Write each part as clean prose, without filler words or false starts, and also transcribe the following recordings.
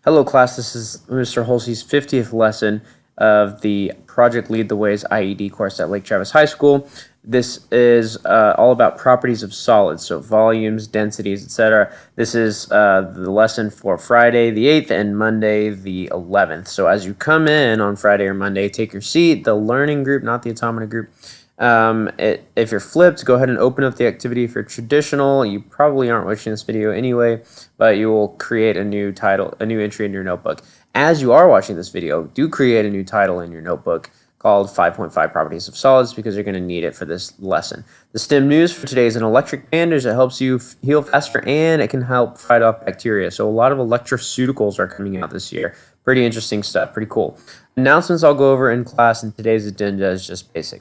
Hello class, this is Mr. Hulsey's 50th lesson of the Project Lead the Way's IED course at Lake Travis High School. This is all about properties of solids, so volumes, densities, etc. This is the lesson for Friday the 8th and Monday the 11th. So as you come in on Friday or Monday, take your seat, the learning group, not the automata group. If you're flipped, go ahead and open up the activity. If you're traditional, you probably aren't watching this video anyway, but you will create a new title, a new entry in your notebook. As you are watching this video, do create a new title in your notebook called 5.5 Properties of Solids because you're going to need it for this lesson. The STEM news for today is an electric bandage that helps you heal faster and it can help fight off bacteria. So a lot of electroceuticals are coming out this year. Pretty interesting stuff, pretty cool. Announcements I'll go over in class, and today's agenda is just basic.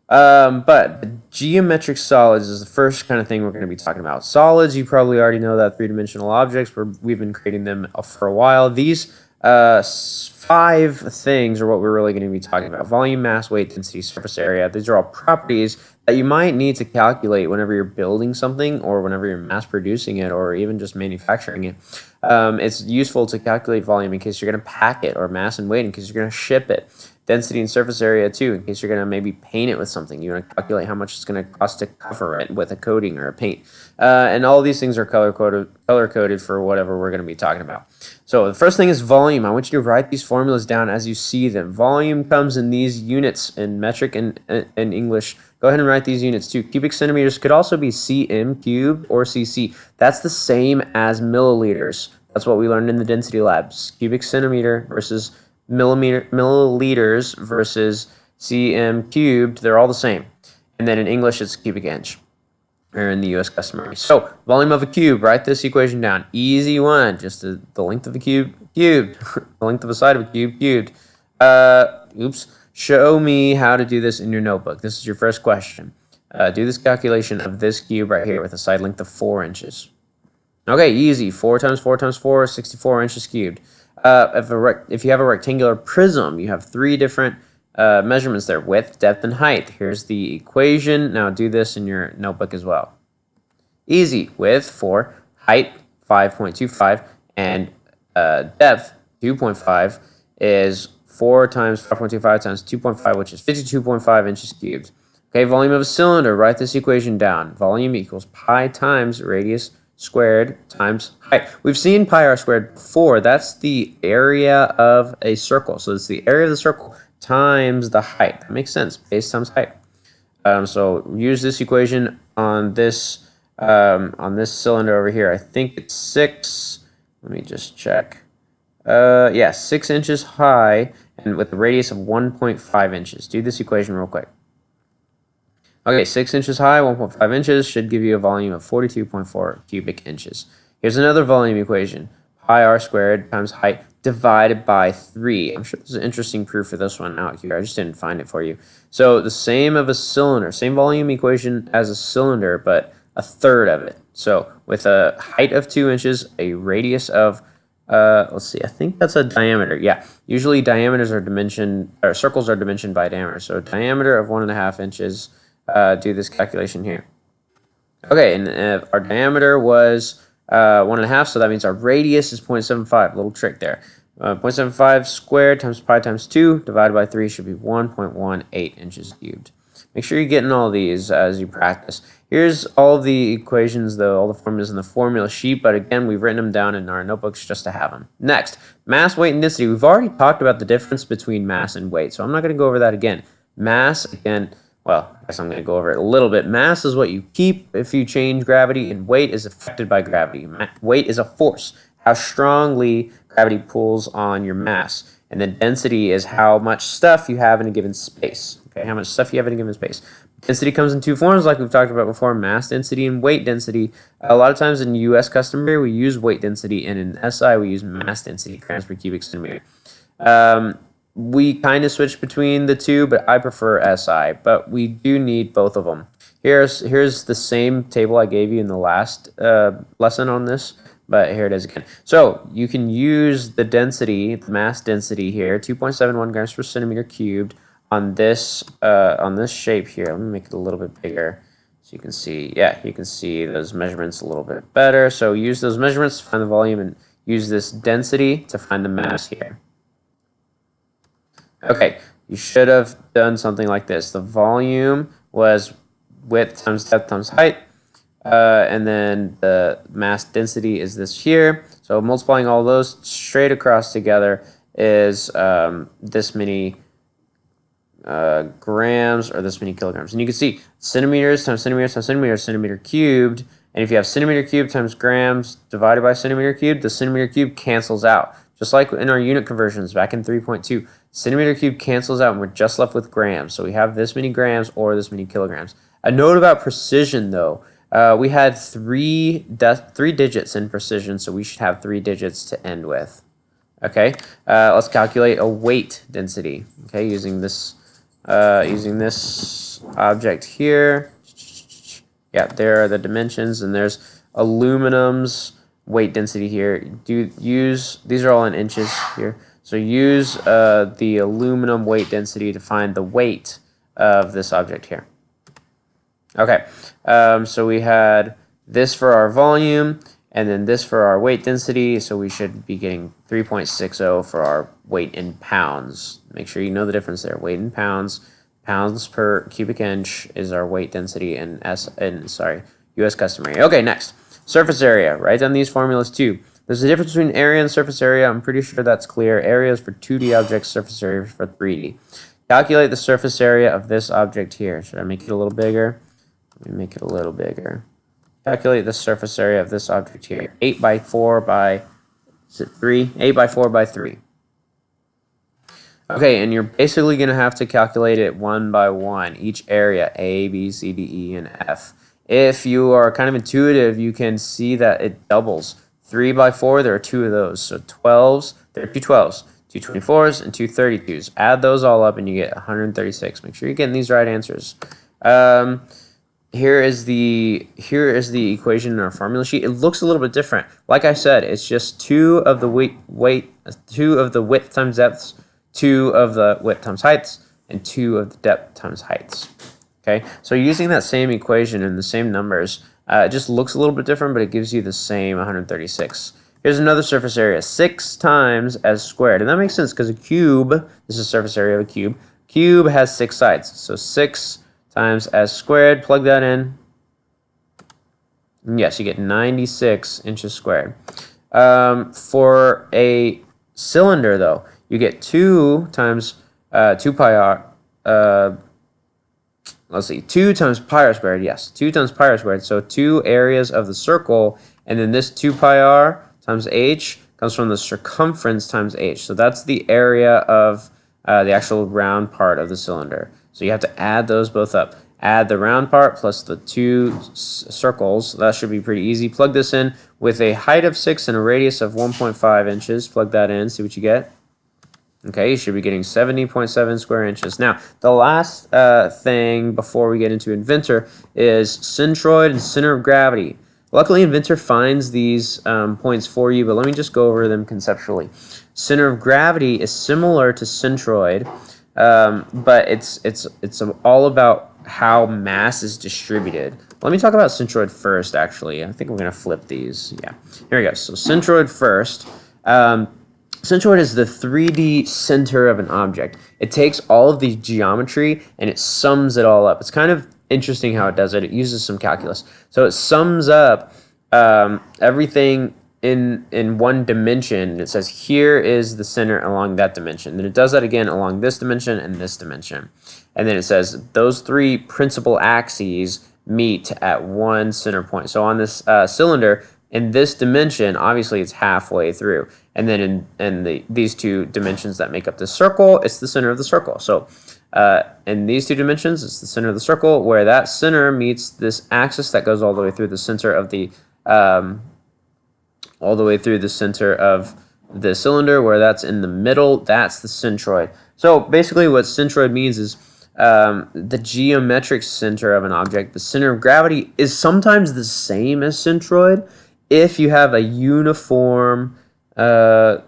But geometric solids is the first kind of thing we're going to be talking about. Solids, you probably already know that three-dimensional objects, we've been creating them for a while. These 5 things are what we're really going to be talking about. Volume, mass, weight, density, surface area. These are all properties that you might need to calculate whenever you're building something or whenever you're mass producing it or even just manufacturing it. It's useful to calculate volume in case you're going to pack it, or mass and weight in case you're going to ship it. Density and surface area too, in case you're going to maybe paint it with something. You want to calculate how much it's going to cost to cover it with a coating or a paint. And all these things are color-coded for whatever we're going to be talking about. So the first thing is volume. I want you to write these formulas down as you see them. Volume comes in these units in metric and in English. Go ahead and write these units too. Cubic centimeters could also be cm cubed or cc. That's the same as milliliters. That's what we learned in the density labs. Cubic centimeter versus milliliters versus cm cubed, they're all the same. And then in English, it's cubic inch, or in the US customary. So, volume of a cube, write this equation down. Easy one, just the length of a cube, cubed. The length of a side of a cube, cubed. Show me how to do this in your notebook. This is your first question. Do this calculation of this cube right here with a side length of 4 inches. Okay, easy. 4 times 4 times 4, 64 inches cubed. If you have a rectangular prism, you have 3 different measurements there: width, depth, and height. Here's the equation. Now do this in your notebook as well. Easy. Width 4, height 5.25, and depth 2.5 is 4 times 5.25 times 2.5, which is 52.5 inches cubed. Okay, volume of a cylinder. Write this equation down. Volume equals pi times radius squared times height. We've seen pi r squared before. That's the area of a circle. So it's the area of the circle times the height. That makes sense. Base times height. So use this equation on this cylinder over here. I think it's 6. Let me just check. Yeah, 6 inches high and with a radius of 1.5 inches. Do this equation real quick. Okay, 6 inches high, 1.5 inches should give you a volume of 42.4 cubic inches. Here's another volume equation. Pi r squared times height divided by 3. I'm sure there's an interesting proof for this one out here. I just didn't find it for you. So the same of a cylinder, same volume equation as a cylinder, but a third of it. So with a height of 2 inches, a radius of let's see, I think that's a diameter. Yeah, usually diameters are dimensioned, or circles are dimensioned by diameter. So diameter of 1.5 inches. Do this calculation here. Okay, and our diameter was 1.5, so that means our radius is 0.75. Little trick there. 0.75 squared times pi times 2 divided by 3 should be 1.18 inches cubed. Make sure you're getting all these as you practice. Here's all the equations, though, all the formulas in the formula sheet, but again, we've written them down in our notebooks just to have them. Next, mass, weight, and density. We've already talked about the difference between mass and weight, so I'm not going to go over that again. Mass, again, well, I guess I'm going to go over it a little bit. Mass is what you keep if you change gravity, and weight is affected by gravity. Weight is a force, how strongly gravity pulls on your mass. And then density is how much stuff you have in a given space. Okay, how much stuff you have in a given space. Density comes in 2 forms, like we've talked about before: mass density and weight density. A lot of times in US customary, we use weight density, and in SI, we use mass density, grams per cubic centimeter. We kind of switch between the two, but I prefer SI, but we do need both of them. Here's the same table I gave you in the last lesson on this, but here it is again. So you can use the density, the mass density here, 2.71 grams per centimeter cubed on this shape here. Let me make it a little bit bigger so you can see. Yeah, you can see those measurements a little bit better. So use those measurements to find the volume, and use this density to find the mass here. Okay, you should have done something like this. The volume was width times depth times height, and then the mass density is this here. So multiplying all those straight across together is this many grams or this many kilograms. And you can see centimeters times centimeters times centimeters, centimeter cubed. And if you have centimeter cubed times grams divided by centimeter cubed, the centimeter cubed cancels out. Just like in our unit conversions back in 3.2, centimeter cubed cancels out and we're just left with grams. So we have this many grams or this many kilograms. A note about precision though, we had three digits in precision, so we should have 3 digits to end with. Okay, let's calculate a weight density. Okay, using this object here. Yeah, there are the dimensions, and there's aluminum's weight density here. These are all in inches here. So use the aluminum weight density to find the weight of this object here. Okay, so we had this for our volume, and then this for our weight density, so we should be getting 3.60 for our weight in pounds. Make sure you know the difference there. Weight in pounds. Pounds per cubic inch is our weight density in US customary. Okay, next. Surface area. Write down these formulas too. There's a difference between area and surface area. I'm pretty sure that's clear. Area is for 2D objects, surface area is for 3D. Calculate the surface area of this object here. Should I make it a little bigger? Let me make it a little bigger. Calculate the surface area of this object here. 8 by 4 by, is it 3? 8 by 4 by 3. Okay, and you're basically going to have to calculate it one by one, each area, A, B, C, D, E, and F. If you are kind of intuitive, you can see that it doubles. 3 by 4, there are 2 of those. So 12s, there are 2 12s, 2 24s, and 2 32s. Add those all up and you get 136. Make sure you're getting these right answers. Here is the equation in our formula sheet. It looks a little bit different. Like I said, it's just 2 of the width times depths, 2 of the width times heights, and 2 of the depth times heights. Okay, so using that same equation and the same numbers, it just looks a little bit different, but it gives you the same 136. Here's another surface area, 6 times as squared. And that makes sense because a cube, this is surface area of a cube. Cube has 6 sides, so 6 times as squared, plug that in. And yes, you get 96 inches squared. For a cylinder, though, you get 2 times 2 pi r. Let's see, 2 times pi r squared. Yes, 2 times pi r squared. So 2 areas of the circle, and then this 2 pi r times h comes from the circumference times h. So that's the area of the actual round part of the cylinder. So you have to add those both up. Add the round part plus the 2 circles. That should be pretty easy. Plug this in with a height of 6 and a radius of 1.5 inches. Plug that in, see what you get. Okay, you should be getting 70.7 square inches. Now, the last thing before we get into Inventor is centroid and center of gravity. Luckily, Inventor finds these points for you, but let me just go over them conceptually. Center of gravity is similar to centroid, but it's all about how mass is distributed. Let me talk about centroid first, actually. I think we're going to flip these. Yeah, here we go. So centroid first. Centroid is the 3D center of an object. It takes all of the geometry and it sums it all up. It's kind of interesting how it does it. It uses some calculus. So it sums up everything in one dimension. It says here is the center along that dimension. Then it does that again along this dimension and this dimension. And then it says those 3 principal axes meet at one center point. So on this cylinder, in this dimension, obviously it's halfway through. And then in these 2 dimensions that make up the circle, it's the center of the circle. So in these 2 dimensions, it's the center of the circle, where that center meets this axis that goes all the way through the center of the cylinder, where that's in the middle. That's the centroid. So basically, what centroid means is the geometric center of an object. The center of gravity is sometimes the same as centroid if you have a uniform density.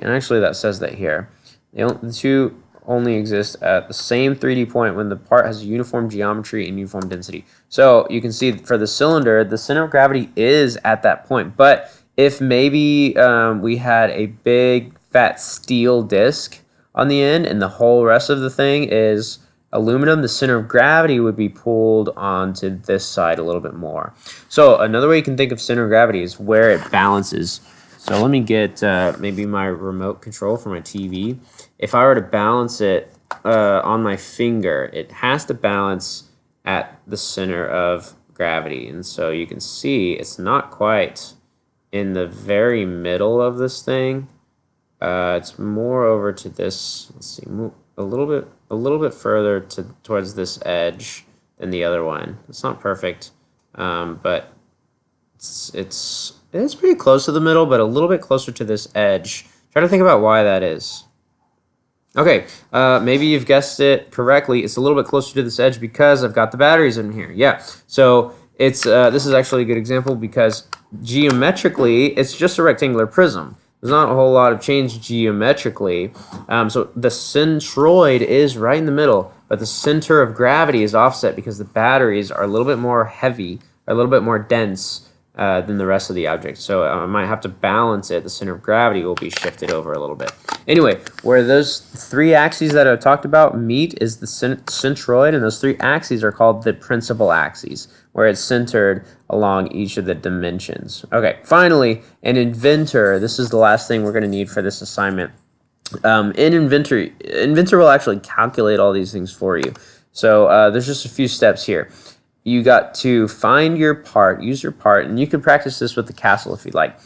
And actually that says that here. The 2 only exist at the same 3D point when the part has uniform geometry and uniform density. So you can see for the cylinder, the center of gravity is at that point. But if maybe we had a big fat steel disc on the end and the whole rest of the thing is aluminum, the center of gravity would be pulled onto this side a little bit more. So another way you can think of center of gravity is where it balances. So let me get maybe my remote control for my TV. If I were to balance it on my finger, it has to balance at the center of gravity. And so you can see it's not quite in the very middle of this thing. It's more over to this, let's see, a little bit further towards this edge than the other one. It's not perfect, but it's pretty close to the middle, but a little bit closer to this edge. Try to think about why that is. Okay, maybe you've guessed it correctly. It's a little bit closer to this edge because I've got the batteries in here. Yeah, so it's this is actually a good example because geometrically, it's just a rectangular prism. There's not a whole lot of change geometrically. So the centroid is right in the middle, but the center of gravity is offset because the batteries are a little bit more heavy, a little bit more dense than the rest of the object. So I might have to balance it. The center of gravity will be shifted over a little bit. Anyway, where those three axes that I've talked about meet is the centroid, and those three axes are called the principal axes, where it's centered along each of the dimensions. Okay, finally, an inventor. This is the last thing we're going to need for this assignment. In Inventor will actually calculate all these things for you. So there's just a few steps here. You got to find your part, use your part, and you can practice this with the castle if you'd like.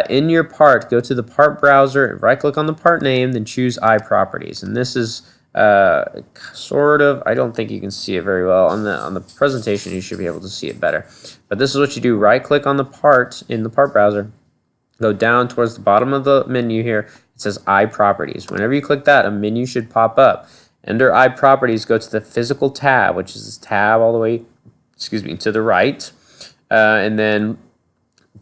In your part, go to the part browser, right-click on the part name, then choose iProperties. And this is sort of, I don't think you can see it very well. On the presentation, you should be able to see it better. But this is what you do. Right-click on the part in the part browser. Go down towards the bottom of the menu here. It says iProperties. Whenever you click that, a menu should pop up. Under iProperties, go to the physical tab, which is this tab all the way to the right, and then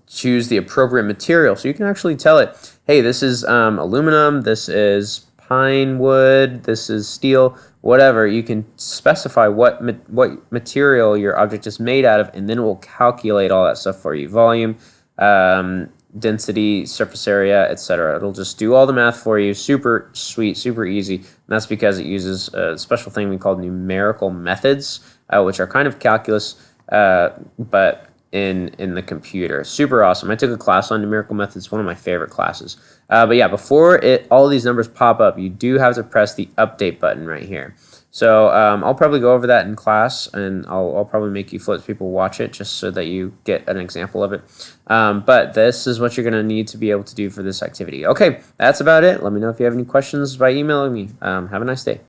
choose the appropriate material. So you can actually tell it, hey, this is aluminum, this is pine wood, this is steel, whatever. You can specify what material your object is made out of, and then it will calculate all that stuff for you. Volume, density, surface area, etc. It'll just do all the math for you. Super sweet, super easy. And that's because it uses a special thing we call numerical methods, which are kind of calculus, but in the computer. Super awesome. I took a class on numerical methods, one of my favorite classes. But yeah, before all these numbers pop up, you do have to press the update button right here. So I'll probably go over that in class, and I'll probably make you flip people watch it just so that you get an example of it. But this is what you're going to need to be able to do for this activity. Okay, that's about it. Let me know if you have any questions by emailing me. Have a nice day.